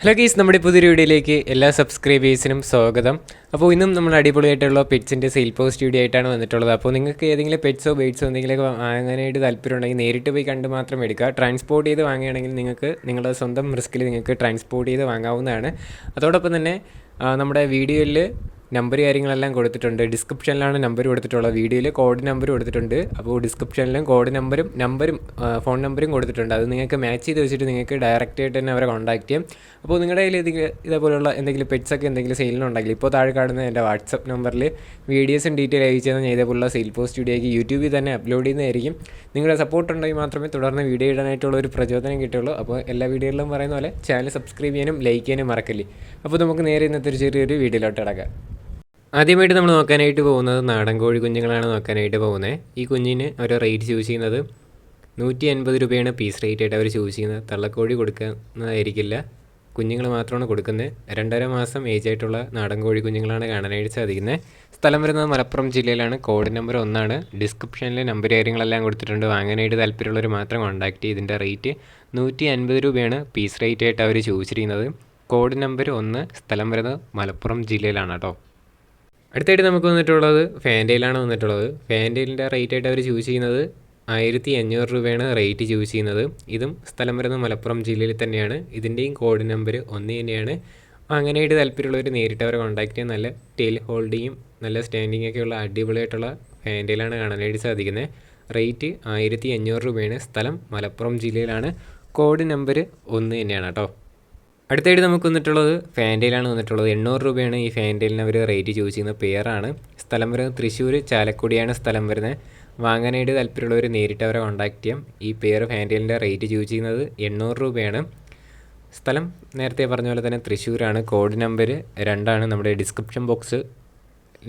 Hello ഗീസ്, നമ്മുടെ പുതിയൊരു വീഡിയോയിലേക്ക് എല്ലാ സബ്സ്ക്രൈബേഴ്സിനും സ്വാഗതം. അപ്പോൾ ഇന്നും നമ്മൾ അടിപൊളിയായിട്ടുള്ള പെറ്റ്സിൻ്റെ സെയിൽ പോസ്റ്റ് വീഡിയോ ആയിട്ടാണ് വന്നിട്ടുള്ളത്. അപ്പോൾ നിങ്ങൾക്ക് ഏതെങ്കിലും പെറ്റ്സോ ബേഡ്സോ എന്തെങ്കിലുമൊക്കെ വാങ്ങാനായിട്ട് താല്പര്യമുണ്ടെങ്കിൽ നേരിട്ട് പോയി കണ്ട് മാത്രം എടുക്കുക. ട്രാൻസ്പോർട്ട് ചെയ്ത് വാങ്ങുകയാണെങ്കിൽ നിങ്ങൾക്ക് നിങ്ങളുടെ സ്വന്തം റിസ്കിൽ നിങ്ങൾക്ക് ട്രാൻസ്പോർട്ട് ചെയ്ത് വാങ്ങാവുന്നതാണ്. അതോടൊപ്പം തന്നെ നമ്മുടെ വീഡിയോയിൽ നമ്പർ കാര്യങ്ങളെല്ലാം കൊടുത്തിട്ടുണ്ട്. ഡിസ്ക്രിപ്ഷനിലാണ് നമ്പർ കൊടുത്തിട്ടുള്ളത്. വീഡിയോയിൽ കോഡ് നമ്പർ കൊടുത്തിട്ടുണ്ട്. അപ്പോൾ ഡിസ്ക്രിപ്ഷനിലും കോഡ് നമ്പറും ഫോൺ നമ്പറും കൊടുത്തിട്ടുണ്ട്. അത് നിങ്ങൾക്ക് മാച്ച് ചെയ്ത് വെച്ചിട്ട് നിങ്ങൾക്ക് ഡയറക്റ്റ് ആയിട്ട് തന്നെ അവരെ കോൺടാക്ട് ചെയ്യാം. അപ്പോൾ നിങ്ങളുടെ കയ്യിൽ ഇതേപോലുള്ള എന്തെങ്കിലും പെറ്റ്സൊക്കെ എന്തെങ്കിലും സെയിലിനുണ്ടെങ്കിൽ ഇപ്പോൾ താഴെ കാണുന്ന എൻ്റെ വാട്സപ്പ് നമ്പറിൽ വീഡിയോസും ഡീറ്റെയിൽ അയച്ചു തന്നാൽ ഇതേപോലുള്ള സെയിൽ പോസ്റ്റ് വീഡിയോയ്ക്ക് യൂട്യൂബിൽ തന്നെ അപ്ലോഡ് ചെയ്യുന്നതായിരിക്കും. നിങ്ങളുടെ സപ്പോർട്ട് ഉണ്ടെങ്കിൽ മാത്രമേ തുടർന്ന് വീഡിയോ ഇടാനായിട്ടുള്ള ഒരു പ്രചോദനം കിട്ടുള്ളൂ. അപ്പോൾ എല്ലാ വീഡിയോകളിലും പറയുന്ന പോലെ ചാനൽ സബ്സ്ക്രൈബ് ചെയ്യാനും ലൈക്ക് ചെയ്യാനും മറക്കല്ലേ. അപ്പോൾ നമുക്ക് നേരെ ഇന്നത്തെ ഒരു ചെറിയൊരു വീഡിയോയിലോട്ട് കിടക്കാം. ആദ്യമായിട്ട് നമ്മൾ നോക്കാനായിട്ട് പോകുന്നത് നാടൻ കോഴി കുഞ്ഞുങ്ങളാണ് നോക്കാനായിട്ട് പോകുന്നത്. ഈ കുഞ്ഞിന് അവർ റേറ്റ് ചൂസ് ചെയ്യുന്നത് 150 രൂപയാണ് പീസ് റേറ്റ് ആയിട്ട് അവർ ചൂസ് ചെയ്യുന്നത്. തള്ളക്കോഴി കൊടുക്കുന്നതായിരിക്കില്ല, കുഞ്ഞുങ്ങൾ മാത്രമാണ് കൊടുക്കുന്നത്. 2.5 മാസം ഏജ് ആയിട്ടുള്ള നാടൻ കോഴി കുഞ്ഞുങ്ങളാണ് കാണാനായിട്ട് സാധിക്കുന്നത്. സ്ഥലം വരുന്നത് മലപ്പുറം ജില്ലയിലാണ്. കോഡ് നമ്പർ 1 ഡിസ്ക്രിപ്ഷനിൽ നമ്പർ കാര്യങ്ങളെല്ലാം കൊടുത്തിട്ടുണ്ട്. വാങ്ങാനായിട്ട് താല്പര്യമുള്ളവർ മാത്രം കോൺടാക്ട് ചെയ്യും. ഇതിൻ്റെ റേറ്റ് 150 രൂപയാണ് പീസ് റേറ്റ് ആയിട്ട് അവർ ചൂസ് ചെയ്യുന്നത്. കോഡ് നമ്പർ 1, സ്ഥലം വരുന്നത് മലപ്പുറം ജില്ലയിലാണ് കേട്ടോ. അടുത്തായിട്ട് നമുക്ക് വന്നിട്ടുള്ളത് ഫാൻറ്റെയിലാണ് വന്നിട്ടുള്ളത്. ഫാൻറ്റെയിലിൻ്റെ റേറ്റ് ആയിട്ട് അവർ ചൂസ് ചെയ്യുന്നത് 1500 രൂപയാണ് റേറ്റ് ചൂസ് ചെയ്യുന്നത്. ഇതും സ്ഥലം വരുന്നത് മലപ്പുറം ജില്ലയിൽ തന്നെയാണ്. ഇതിൻ്റെയും കോഡ് നമ്പർ 1 തന്നെയാണ്. അങ്ങനെയായിട്ട് താല്പര്യമുള്ളവർ നേരിട്ട് അവരെ കോൺടാക്ട് ചെയ്യാൻ. നല്ല ടെയിൽ ഹോൾഡിങ്ങും നല്ല സ്റ്റാൻഡിങ് ഒക്കെയുള്ള അടിപൊളിയായിട്ടുള്ള ഫാൻറ്റെയിലാണ് കാണാനായിട്ട് സാധിക്കുന്നത്. റേറ്റ് 1500 രൂപയാണ്. സ്ഥലം മലപ്പുറം ജില്ലയിലാണ്. കോഡ് നമ്പർ 1 തന്നെയാണ് കേട്ടോ. അടുത്തായിട്ട് നമുക്ക് വന്നിട്ടുള്ളത് ഫാൻറ്റെയിലാണ് വന്നിട്ടുള്ളത്. 800 രൂപയാണ് ഈ ഫാൻറ്റെയിലിന് അവർ റേറ്റ് ചൂസ് ചെയ്യുന്നത്. പെയറാണ്. സ്ഥലം വരുന്നത് തൃശ്ശൂർ ചാലക്കുടിയാണ് സ്ഥലം വരുന്നത്. വാങ്ങാനായിട്ട് താല്പര്യമുള്ളവർ നേരിട്ട് അവരെ കോൺടാക്ട് ചെയ്യാം. ഈ പെയർ ഫാൻറ്റെയിലിൻ്റെ റേറ്റ് ചൂസ് ചെയ്യുന്നത് 800 രൂപയാണ്. സ്ഥലം നേരത്തെ പറഞ്ഞ പോലെ തന്നെ തൃശ്ശൂരാണ്. Code number 2. നമ്മുടെ ഡിസ്ക്രിപ്ഷൻ ബോക്സ്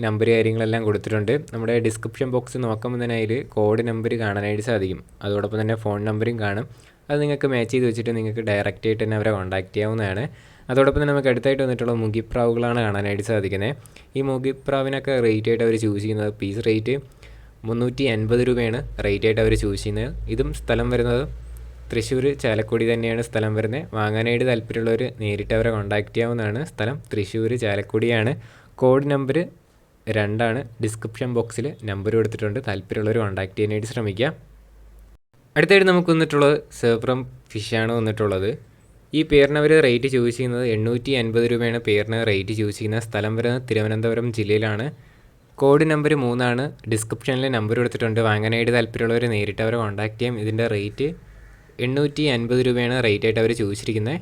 നമ്പർ കാര്യങ്ങളെല്ലാം കൊടുത്തിട്ടുണ്ട്. നമ്മുടെ ഡിസ്ക്രിപ്ഷൻ ബോക്സ് നോക്കുമ്പോൾ തന്നെ അതിൽ കോഡ് നമ്പർ കാണാനായിട്ട് സാധിക്കും. അതോടൊപ്പം തന്നെ ഫോൺ നമ്പറും കാണും. അത് നിങ്ങൾക്ക് മാച്ച് ചെയ്ത് വെച്ചിട്ട് നിങ്ങൾക്ക് ഡയറക്റ്റ് ആയിട്ട് തന്നെ അവരെ കോൺടാക്ട് ചെയ്യാവുന്നതാണ്. അതോടൊപ്പം തന്നെ നമുക്ക് അടുത്തായിട്ട് വന്നിട്ടുള്ള മുഖിപ്രാവുകളാണ് കാണാനായിട്ട് സാധിക്കുന്നത്. ഈ മുഖിപ്രാവിനൊക്കെ റേറ്റ് ആയിട്ട് അവർ ചൂസ് ചെയ്യുന്നത് പീസ് റേറ്റ് 350 രൂപയാണ് റേറ്റ് ആയിട്ട് അവർ ചൂസ് ചെയ്യുന്നത്. ഇതും സ്ഥലം വരുന്നത് തൃശ്ശൂർ ചാലക്കുടി തന്നെയാണ് സ്ഥലം വരുന്നത്. വാങ്ങാനായിട്ട് താല്പര്യമുള്ളവർ നേരിട്ട് അവരെ കോൺടാക്ട് ചെയ്യാവുന്നതാണ്. സ്ഥലം തൃശ്ശൂർ ചാലക്കുടിയാണ്. Code number 2. ഡിസ്ക്രിപ്ഷൻ ബോക്സിൽ നമ്പർ കൊടുത്തിട്ടുണ്ട്. താല്പര്യമുള്ളവർ കോൺടാക്ട് ചെയ്യാനായിട്ട് ശ്രമിക്കുക. അടുത്തായിട്ട് നമുക്ക് വന്നിട്ടുള്ളത് സെബ്രം ഫിഷാണ് വന്നിട്ടുള്ളത്. ഈ പേരിന് അവർ റേറ്റ് ചൂസ് ചെയ്യുന്നത് 850 രൂപയാണ് പേരിന് റേറ്റ് ചൂസ് ചെയ്യുന്നത്. സ്ഥലം വരുന്നത് തിരുവനന്തപുരം ജില്ലയിലാണ്. Code number 3. ഡിസ്ക്രിപ്ഷനിൽ നമ്പർ കൊടുത്തിട്ടുണ്ട്. വാങ്ങാനായിട്ട് താല്പര്യമുള്ളവർ നേരിട്ട് അവരെ കോൺടാക്ട് ചെയ്യാം. ഇതിൻ്റെ റേറ്റ് 850 രൂപയാണ് റേറ്റ് ആയിട്ട് അവർ ചോദിച്ചിരിക്കുന്നത്.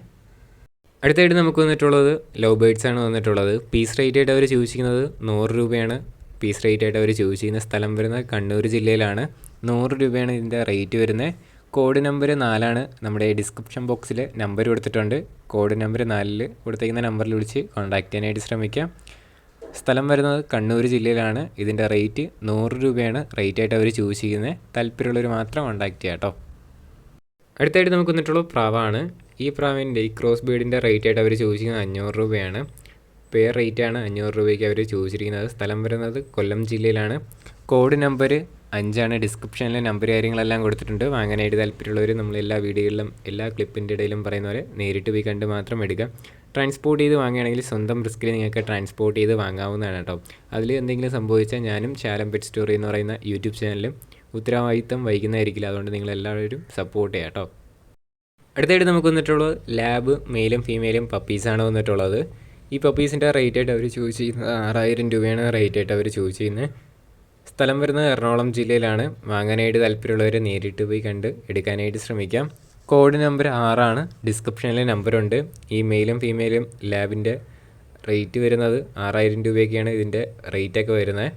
അടുത്തായിട്ട് നമുക്ക് വന്നിട്ടുള്ളത് ലവ് ബേഡ്സ് ആണ് വന്നിട്ടുള്ളത്. പീസ് റേറ്റ് ആയിട്ട് അവർ ചൂസ് ചെയ്യുന്നത് 100 രൂപയാണ് പീസ് റേറ്റ് ആയിട്ട് അവർ ചൂസ് ചെയ്യുന്ന. സ്ഥലം വരുന്നത് കണ്ണൂർ ജില്ലയിലാണ്. 100 രൂപയാണ് ഇതിൻ്റെ റേറ്റ് വരുന്നത്. Code number 4. നമ്മുടെ ഡിസ്ക്രിപ്ഷൻ ബോക്സിൽ നമ്പർ കൊടുത്തിട്ടുണ്ട്. കോഡ് നമ്പർ 4 കൊടുത്തിരിക്കുന്ന നമ്പറിൽ വിളിച്ച് കോൺടാക്ട് ചെയ്യാനായിട്ട് ശ്രമിക്കാം. സ്ഥലം വരുന്നത് കണ്ണൂർ ജില്ലയിലാണ്. ഇതിൻ്റെ റേറ്റ് 100 രൂപയാണ് റേറ്റ് ആയിട്ട് അവർ ചൂസ് ചെയ്യുന്നത്. താല്പര്യമുള്ളവർ മാത്രം കോൺടാക്ട് ചെയ്യാം കേട്ടോ. അടുത്തായിട്ട് നമുക്ക് വന്നിട്ടുള്ള പ്രാവാണ്. ഈ പ്രാവിൻ്റെ ഈ ക്രോസ് ബീഡിൻ്റെ റേറ്റ് ആയിട്ട് അവർ ചൂസ് ചെയ്യുന്നത് 500 രൂപയാണ്. പെയർ റേറ്റാണ് 500 രൂപയ്ക്ക് അവർ ചോദിച്ചിരിക്കുന്നത്. സ്ഥലം വരുന്നത് കൊല്ലം ജില്ലയിലാണ്. Code number 5. ഡിസ്ക്രിപ്ഷനിലെ നമ്പർ കാര്യങ്ങളെല്ലാം കൊടുത്തിട്ടുണ്ട്. വാങ്ങാനായിട്ട് താല്പര്യമുള്ളവർ നമ്മൾ എല്ലാ വീഡിയോകളിലും എല്ലാ ക്ലിപ്പിൻ്റെ ഇടയിലും പറയുന്ന പോലെ നേരിട്ട് പോയി കണ്ട് മാത്രം എടുക്കുക. ട്രാൻസ്പോർട്ട് ചെയ്ത് വാങ്ങുകയാണെങ്കിൽ സ്വന്തം റിസ്കിൽ നിങ്ങൾക്ക് ട്രാൻസ്പോർട്ട് ചെയ്ത് വാങ്ങാവുന്നതാണ് കേട്ടോ. അതിൽ എന്തെങ്കിലും സംഭവിച്ചാൽ ഞാനും ശാലം പെറ്റ് സ്റ്റോറി എന്ന് പറയുന്ന യൂട്യൂബ് ചാനലും ഉത്തരവാദിത്തം വഹിക്കുന്നതായിരിക്കില്ല. അതുകൊണ്ട് നിങ്ങളെല്ലാവരും സപ്പോർട്ട് ചെയ്യാം കേട്ടോ. അടുത്തായിട്ട് നമുക്ക് വന്നിട്ടുള്ളത് ലാബ് മെയിലും ഫീമെയിലും പപ്പീസാണ് വന്നിട്ടുള്ളത്. ഈ പപ്പീസിൻ്റെ റേറ്റ് ആയിട്ട് അവർ ചൂസ് ചെയ്യുന്നത് 6000 രൂപയാണ് റേറ്റ് ആയിട്ട് അവർ ചൂസ് ചെയ്യുന്നത്. സ്ഥലം വരുന്നത് എറണാകുളം ജില്ലയിലാണ്. വാങ്ങാനായിട്ട് താല്പര്യമുള്ളവർ നേരിട്ട് പോയി കണ്ട് എടുക്കാനായിട്ട് ശ്രമിക്കാം. Code number 6. ഡിസ്ക്രിപ്ഷനിൽ നമ്പറുണ്ട്. ഈ മെയിലും ഫീമെയിലും ലാബിൻ്റെ റേറ്റ് വരുന്നത് 6000 രൂപയൊക്കെയാണ് ഇതിൻ്റെ റേറ്റൊക്കെ വരുന്നത്.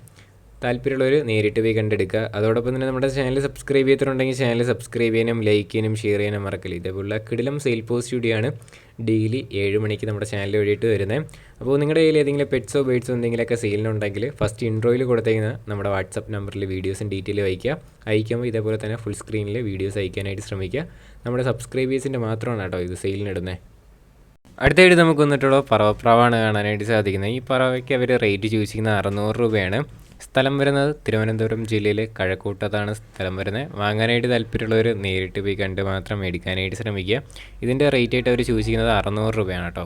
താല്പര്യമുള്ളവർ നേരിട്ട് പോയി കണ്ടെടുക്കുക. അതോടൊപ്പം തന്നെ നമ്മുടെ ചാനൽ സബ്സ്ക്രൈബ് ചെയ്തിട്ടുണ്ടെങ്കിൽ ചാനൽ സബ്സ്ക്രൈബ് ചെയ്യാനും ലൈക്ക് ചെയ്യാനും ഷെയർ ചെയ്യാനും മറക്കില്ല. ഇതേപോലുള്ള കിടിലം സെയിൽ പോസ്റ്റ് വീഡിയോ ആണ് ഡെയിലി 7 മണിക്ക് നമ്മുടെ ചാനൽ വഴിയിട്ട് വരുന്നത്. അപ്പോൾ നിങ്ങളുടെ കയ്യിൽ ഏതെങ്കിലും പെറ്റ്സോ ബേഡ്സോ എന്തെങ്കിലുമൊക്കെ സെയിലിനുണ്ടെങ്കിൽ ഫസ്റ്റ് ഇൻട്രോയിൽ കൊടുത്തേക്കുന്ന നമ്മുടെ വാട്സപ്പ് നമ്പറിൽ വീഡിയോസും ഡീറ്റെയിൽ അയക്കുമ്പോൾ ഇതേപോലെ തന്നെ ഫുൾ സ്ക്രീനിൽ വീഡിയോസ് അയക്കാനായിട്ട് ശ്രമിക്കുക. നമ്മുടെ സബ്സ്ക്രൈബേഴ്സിൻ്റെ മാത്രമാണ് കേട്ടോ ഇത് സെയിലിനിടുന്നത്. അടുത്തായിട്ട് നമുക്ക് വന്നിട്ടുള്ള പറവപ്രാവാണ് കാണാനായിട്ട് സാധിക്കുന്നത്. ഈ പറവയ്ക്ക് അവർ റേറ്റ് ചൂസ് ചെയ്യുന്നത് 600 രൂപയാണ്. സ്ഥലം വരുന്നത് തിരുവനന്തപുരം ജില്ലയിലെ കഴക്കൂട്ടത്താണ് സ്ഥലം വരുന്നത്. വാങ്ങാനായിട്ട് താല്പര്യമുള്ളവർ നേരിട്ട് പോയി കണ്ട് മാത്രം മേടിക്കാനായിട്ട് ശ്രമിക്കുക. ഇതിൻ്റെ റേറ്റ് ആയിട്ട് അവർ ചോദിച്ചിരിക്കുന്നത് 600 രൂപയാണ് കേട്ടോ.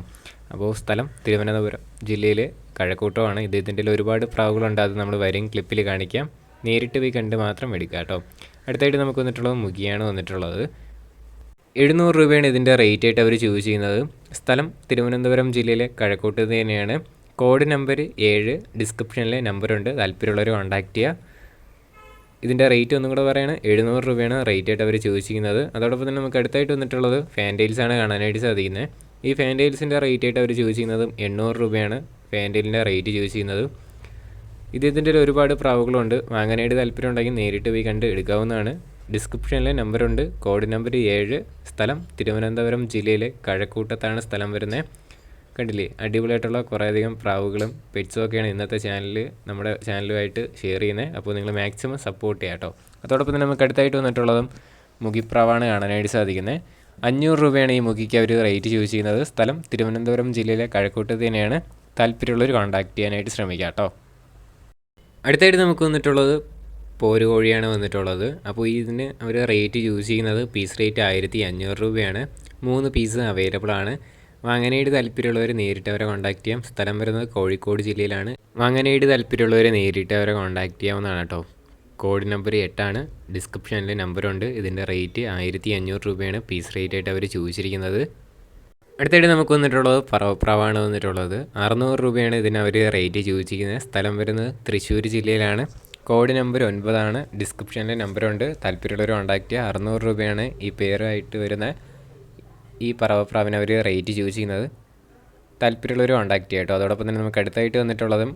അപ്പോൾ സ്ഥലം തിരുവനന്തപുരം ജില്ലയിലെ കഴക്കൂട്ടമാണ്. ഇതിൻ്റെ ഒരുപാട് പ്രാവുകളുണ്ട്, അത് നമ്മൾ വരും ക്ലിപ്പിൽ കാണിക്കാം. നേരിട്ട് പോയി കണ്ട് മാത്രം മേടിക്കുക കേട്ടോ. അടുത്തായിട്ട് നമുക്ക് വന്നിട്ടുള്ളത് മുഖിയാണ് വന്നിട്ടുള്ളത്. 700 രൂപയാണ് ഇതിൻ്റെ റേറ്റ് ആയിട്ട് അവർ ചൂസ് ചെയ്യുന്നത്. സ്ഥലം തിരുവനന്തപുരം ജില്ലയിലെ കഴക്കൂട്ട് തന്നെയാണ്. കോഡ് നമ്പർ 7 ഡിസ്ക്രിപ്ഷനിൽ നമ്പറുണ്ട്, താല്പര്യമുള്ളവർ കോൺടാക്ട് ചെയ്യുക. ഇതിൻ്റെ റേറ്റ് ഒന്നും കൂടെ പറയുകയാണ്, 700 രൂപയാണ് റേറ്റ് ആയിട്ട് അവർ ചൂസ് ചെയ്യുന്നത്. അതോടൊപ്പം തന്നെ നമുക്ക് അടുത്തായിട്ട് വന്നിട്ടുള്ളത് ഫാൻറ്റെയിൽസാണ് കാണാനായിട്ട് സാധിക്കുന്നത്. ഈ ഫാൻറ്റെയിൽസിൻ്റെ റേറ്റ് ആയിട്ട് അവർ ചൂസ് ചെയ്യുന്നതും 800 രൂപയാണ് ഫാൻറ്റെയിലിൻ്റെ റേറ്റ് ചൂസ് ചെയ്യുന്നത്. ഇതിൻ്റെ ഒരുപാട് പ്രാവുകളുണ്ട്, വാങ്ങാനായിട്ട് താല്പര്യം ഉണ്ടെങ്കിൽ നേരിട്ട് പോയി കണ്ട് എടുക്കാവുന്നതാണ്. ഡിസ്ക്രിപ്ഷനിലെ നമ്പറുണ്ട്, കോഡ് നമ്പർ 7, സ്ഥലം തിരുവനന്തപുരം ജില്ലയിലെ കഴക്കൂട്ടത്താണ് സ്ഥലം വരുന്നത്. കണ്ടില്ലേ, അടിപൊളിയായിട്ടുള്ള കുറേയധികം പ്രാവുകളും പെറ്റ്സും ഒക്കെയാണ് ഇന്നത്തെ നമ്മുടെ ചാനലുമായിട്ട് ഷെയർ ചെയ്യുന്നത്. അപ്പോൾ നിങ്ങൾ മാക്സിമം സപ്പോർട്ട് ചെയ്യാം കേട്ടോ. അതോടൊപ്പം തന്നെ നമുക്ക് അടുത്തായിട്ട് വന്നിട്ടുള്ളതും മുഖിപ്രാവാണ് കാണാനായിട്ട് സാധിക്കുന്നത്. 500 രൂപയാണ് ഈ മുഖിക്ക് അവർ റേറ്റ് ചൂസ് ചെയ്യുന്നത്. സ്ഥലം തിരുവനന്തപുരം ജില്ലയിലെ കഴക്കൂട്ടത്ത് തന്നെയാണ്. താല്പര്യമുള്ളവർ കോൺടാക്ട് ചെയ്യാനായിട്ട് ശ്രമിക്കാം കേട്ടോ. അടുത്തായിട്ട് നമുക്ക് വന്നിട്ടുള്ളത് പോരുകോഴിയാണ് വന്നിട്ടുള്ളത്. അപ്പോൾ ഇതിന് അവർ റേറ്റ് ചൂസ് ചെയ്യുന്നത് പീസ് റേറ്റ് 1500 രൂപയാണ്. 3 പീസ് അവൈലബിൾ ആണ്. വാങ്ങാനായിട്ട് താല്പര്യമുള്ളവർ നേരിട്ട് അവരെ കോൺടാക്ട് ചെയ്യാം. സ്ഥലം വരുന്നത് കോഴിക്കോട് ജില്ലയിലാണ്. വാങ്ങാനായിട്ട് താല്പര്യമുള്ളവർ നേരിട്ട് അവരെ കോൺടാക്ട് ചെയ്യാവുന്നതാണ് കേട്ടോ. കോഡ് നമ്പർ 8 ഡിസ്ക്രിപ്ഷനിൽ നമ്പറുണ്ട്. ഇതിൻ്റെ റേറ്റ് 1500 രൂപയാണ് പീസ് റേറ്റ് ആയിട്ട് അവർ ചോദിച്ചിരിക്കുന്നത്. അടുത്തായിട്ട് നമുക്ക് വന്നിട്ടുള്ളത് പറവപ്രാവാണ് വന്നിട്ടുള്ളത്. 600 രൂപയാണ് ഇതിന് അവർ റേറ്റ് ചോദിച്ചിരിക്കുന്നത്. സ്ഥലം വരുന്നത് തൃശ്ശൂർ ജില്ലയിലാണ്. കോഡ് നമ്പർ 9 ഡിസ്ക്രിപ്ഷനിൽ നമ്പറുണ്ട്, താല്പര്യമുള്ളവർ കോൺടാക്ട് ചെയ്യുക. 600 രൂപയാണ് ഈ പേരായിട്ട് വരുന്ന ഈ പറവപ്രാവിന് അവർ റേറ്റ് ചൂസ് ചെയ്യുന്നത്. താല്പര്യമുള്ളവർ കോൺടാക്ട് ചെയ്യുക കേട്ടോ. അതോടൊപ്പം തന്നെ നമുക്ക് അടുത്തായിട്ട് വന്നിട്ടുള്ളതും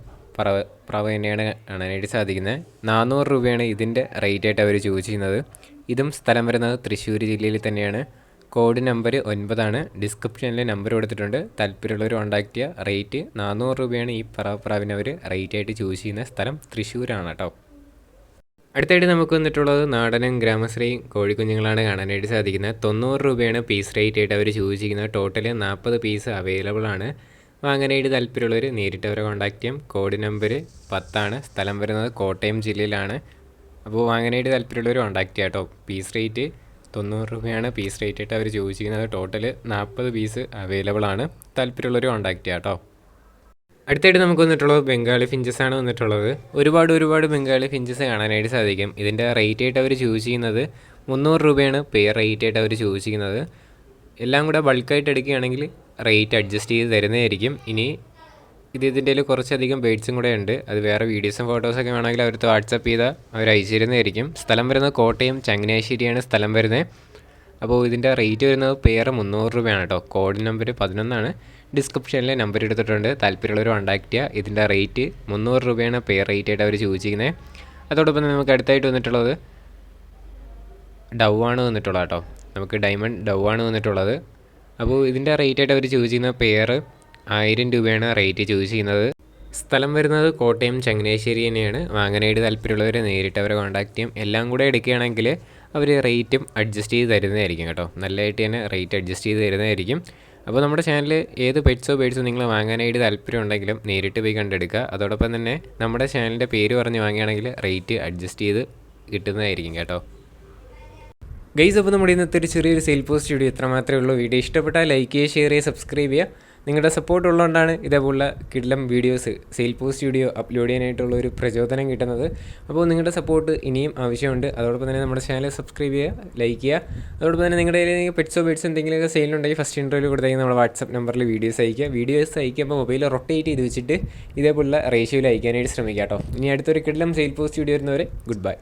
പ്രാവ് തന്നെയാണ് കാണാനായിട്ട് സാധിക്കുന്നത്. 400 രൂപയാണ് ഇതിൻ്റെ റേറ്റ് ആയിട്ട് അവർ ചൂസ് ചെയ്യുന്നത്. ഇതും സ്ഥലം വരുന്നത് തൃശ്ശൂർ ജില്ലയിൽ തന്നെയാണ്. കോഡ് നമ്പർ 9 ഡിസ്ക്രിപ്ഷനിൽ നമ്പർ കൊടുത്തിട്ടുണ്ട്, താല്പര്യമുള്ളവർ കോൺടാക്ട് ചെയ്യുക. റേറ്റ് 400 രൂപയാണ് ഈ പ്രാവിന് അവർ റേറ്റ് ആയിട്ട് ചൂസ് ചെയ്യുന്ന. സ്ഥലം തൃശ്ശൂരാണ് കേട്ടോ. അടുത്തായിട്ട് നമുക്ക് വന്നിട്ടുള്ളത് നാടനും ഗ്രാമശ്രീയും കോഴിക്കുഞ്ഞുങ്ങളാണ് കാണാനായിട്ട് സാധിക്കുന്നത്. 90 രൂപയാണ് പീസ് റേറ്റ് ആയിട്ട് അവർ ചൂസ് ചെയ്യുന്നത്. ടോട്ടൽ 40 പീസ് അവൈലബിൾ ആണ്. വാങ്ങാനായിട്ട് താല്പര്യമുള്ളവർ നേരിട്ട് അവരെ കോൺടാക്ട് ചെയ്യാം. Code number 10. സ്ഥലം വരുന്നത് കോട്ടയം ജില്ലയിലാണ്. അപ്പോൾ വാങ്ങാനായിട്ട് താല്പര്യമുള്ളവർ കോൺടാക്ട് ചെയ്യാം കേട്ടോ. പീസ് റേറ്റ് 90 രൂപയാണ് പീസ് റേറ്റ് ആയിട്ട് അവർ ചൂസ് ചെയ്യുന്നത്. ടോട്ടൽ 40 പീസ് അവൈലബിൾ ആണ്. താല്പര്യമുള്ളവർ കോൺടാക്ട് ചെയ്യാം കേട്ടോ. അടുത്തായിട്ട് നമുക്ക് വന്നിട്ടുള്ളത് ബംഗാളി ഫിഞ്ചസാണ് വന്നിട്ടുള്ളത്. ഒരുപാട് ബംഗാളി ഫിഞ്ചസ് കാണാനായിട്ട് സാധിക്കും. ഇതിൻ്റെ റേറ്റ് ആയിട്ട് അവർ ചൂസ് ചെയ്യുന്നത് 300 രൂപയാണ് പെയർ റേറ്റ് ആയിട്ട് അവർ ചൂസ് ചെയ്യുന്നത്. എല്ലാം കൂടെ ബൾക്കായിട്ട് എടുക്കുകയാണെങ്കിൽ റേറ്റ് അഡ്ജസ്റ്റ് ചെയ്ത് തരുന്നതായിരിക്കും. ഇനി ഇതിൻ്റെ കുറച്ചധികം ബേഡ്സും കൂടെ ഉണ്ട്, അത് വേറെ വീഡിയോസും ഫോട്ടോസൊക്കെ വേണമെങ്കിൽ അവർക്ക് വാട്സപ്പ് ചെയ്താൽ അവർ അയച്ചു തരുന്നതായിരിക്കും. സ്ഥലം വരുന്നത് കോട്ടയം ചങ്ങനാശ്ശേരിയാണ് സ്ഥലം വരുന്നത്. അപ്പോൾ ഇതിൻ്റെ റേറ്റ് വരുന്നത് പെയർ 300 രൂപയാണ് കേട്ടോ. കോഡ് നമ്പർ 11 ഡിസ്ക്രിപ്ഷനിൽ നമ്പർ എടുത്തിട്ടുണ്ട്, താല്പര്യമുള്ളവർ കോൺടാക്ട് ചെയ്യുക. ഇതിൻ്റെ റേറ്റ് 300 രൂപയാണ് പെയർ റേറ്റ് ആയിട്ട് അവർ ചൂസ് ചെയ്യുന്നത്. അതോടൊപ്പം തന്നെ നമുക്ക് അടുത്തായിട്ട് വന്നിട്ടുള്ളത് ഡൗവാണ് വന്നിട്ടുള്ളത് കേട്ടോ. നമുക്ക് ഡയമണ്ട് ഡൗവാണ് വന്നിട്ടുള്ളത്. അപ്പോൾ ഇതിൻ്റെ റേറ്റ് ആയിട്ട് അവർ ചൂസ് ചെയ്യുന്ന പെയർ 1000 രൂപയാണ് റേറ്റ് ചൂസ് ചെയ്യുന്നത്. സ്ഥലം വരുന്നത് കോട്ടയം ചങ്ങനാശ്ശേരി തന്നെയാണ്. വാങ്ങാനായിട്ട് താല്പര്യമുള്ളവർ നേരിട്ട് അവരെ കോൺടാക്ട് ചെയ്യും. എല്ലാം കൂടെ എടുക്കുകയാണെങ്കിൽ അവർ റേറ്റും അഡ്ജസ്റ്റ് ചെയ്ത് തരുന്നതായിരിക്കും കേട്ടോ. നല്ലതായിട്ട് തന്നെ റേറ്റ് അഡ്ജസ്റ്റ് ചെയ്ത് തരുന്നതായിരിക്കും. അപ്പോൾ നമ്മുടെ ചാനൽ ഏത് പെറ്റ്സോ ബേഡ്സോ നിങ്ങൾ വാങ്ങാനായിട്ട് താല്പര്യം ഉണ്ടെങ്കിലും നേരിട്ട് പോയി കണ്ടെടുക്കുക. അതോടൊപ്പം തന്നെ നമ്മുടെ ചാനലിൻ്റെ പേര് പറഞ്ഞ് വാങ്ങുകയാണെങ്കിൽ റേറ്റ് അഡ്ജസ്റ്റ് ചെയ്ത് കിട്ടുന്നതായിരിക്കും കേട്ടോ. ഗൈസ്, അപ്പോൾ നമ്മുടെ ഇന്നത്തെ ഒരു ചെറിയൊരു സെയിൽ പോസ്റ്റ് വീഡിയോ ഇത്ര മാത്രമേ ഉള്ളൂ. വീഡിയോ ഇഷ്ടപ്പെട്ടാൽ ലൈക്ക് ചെയ്യുക, ഷെയർ ചെയ്യുക, സബ്സ്ക്രൈബ് ചെയ്യുക. നിങ്ങളുടെ സപ്പോർട്ട് ഉള്ളതുകൊണ്ടാണ് ഇതേപോലുള്ള കിടിലം videos sale post video upload ചെയ്യാനായിട്ടുള്ള ഒരു പ്രചോദനം കിട്ടുന്നത്. അപ്പോൾ നിങ്ങളുടെ സപ്പോർട്ട് ഇനിയും ആവശ്യമുണ്ട്. അതോടൊപ്പം തന്നെ നമ്മുടെ ചാനൽ സബ്സ്ക്രൈബ് ചെയ്യുക, ലൈക്ക് ചെയ്യുക. അതോടൊപ്പം തന്നെ നിങ്ങളുടെ പെറ്റ്സോ ബേഡ്സോ എന്തെങ്കിലുമൊക്കെ സെയിലുണ്ടെങ്കിൽ ഫസ്റ്റ് ഇൻ്റർവ്യൂ കൊടുത്തെങ്കിൽ നമ്മുടെ വാട്സപ്പ് നമ്പറിൽ വീഡിയോസ് അയക്കുമ്പോൾ മൊബൈൽ റൊട്ടേറ്റ് ചെയ്ത് വെച്ചിട്ട് ഇതേപോലുള്ള റേഷ്യോയിൽ അയക്കാനായിട്ട് ശ്രമിക്കുക കേട്ടോ. ഇനി അടുത്തൊരു കിടിലം സെയിൽ പോസ്റ്റ് വീഡിയോ വരുന്നവരെ ഗുഡ് ബൈ.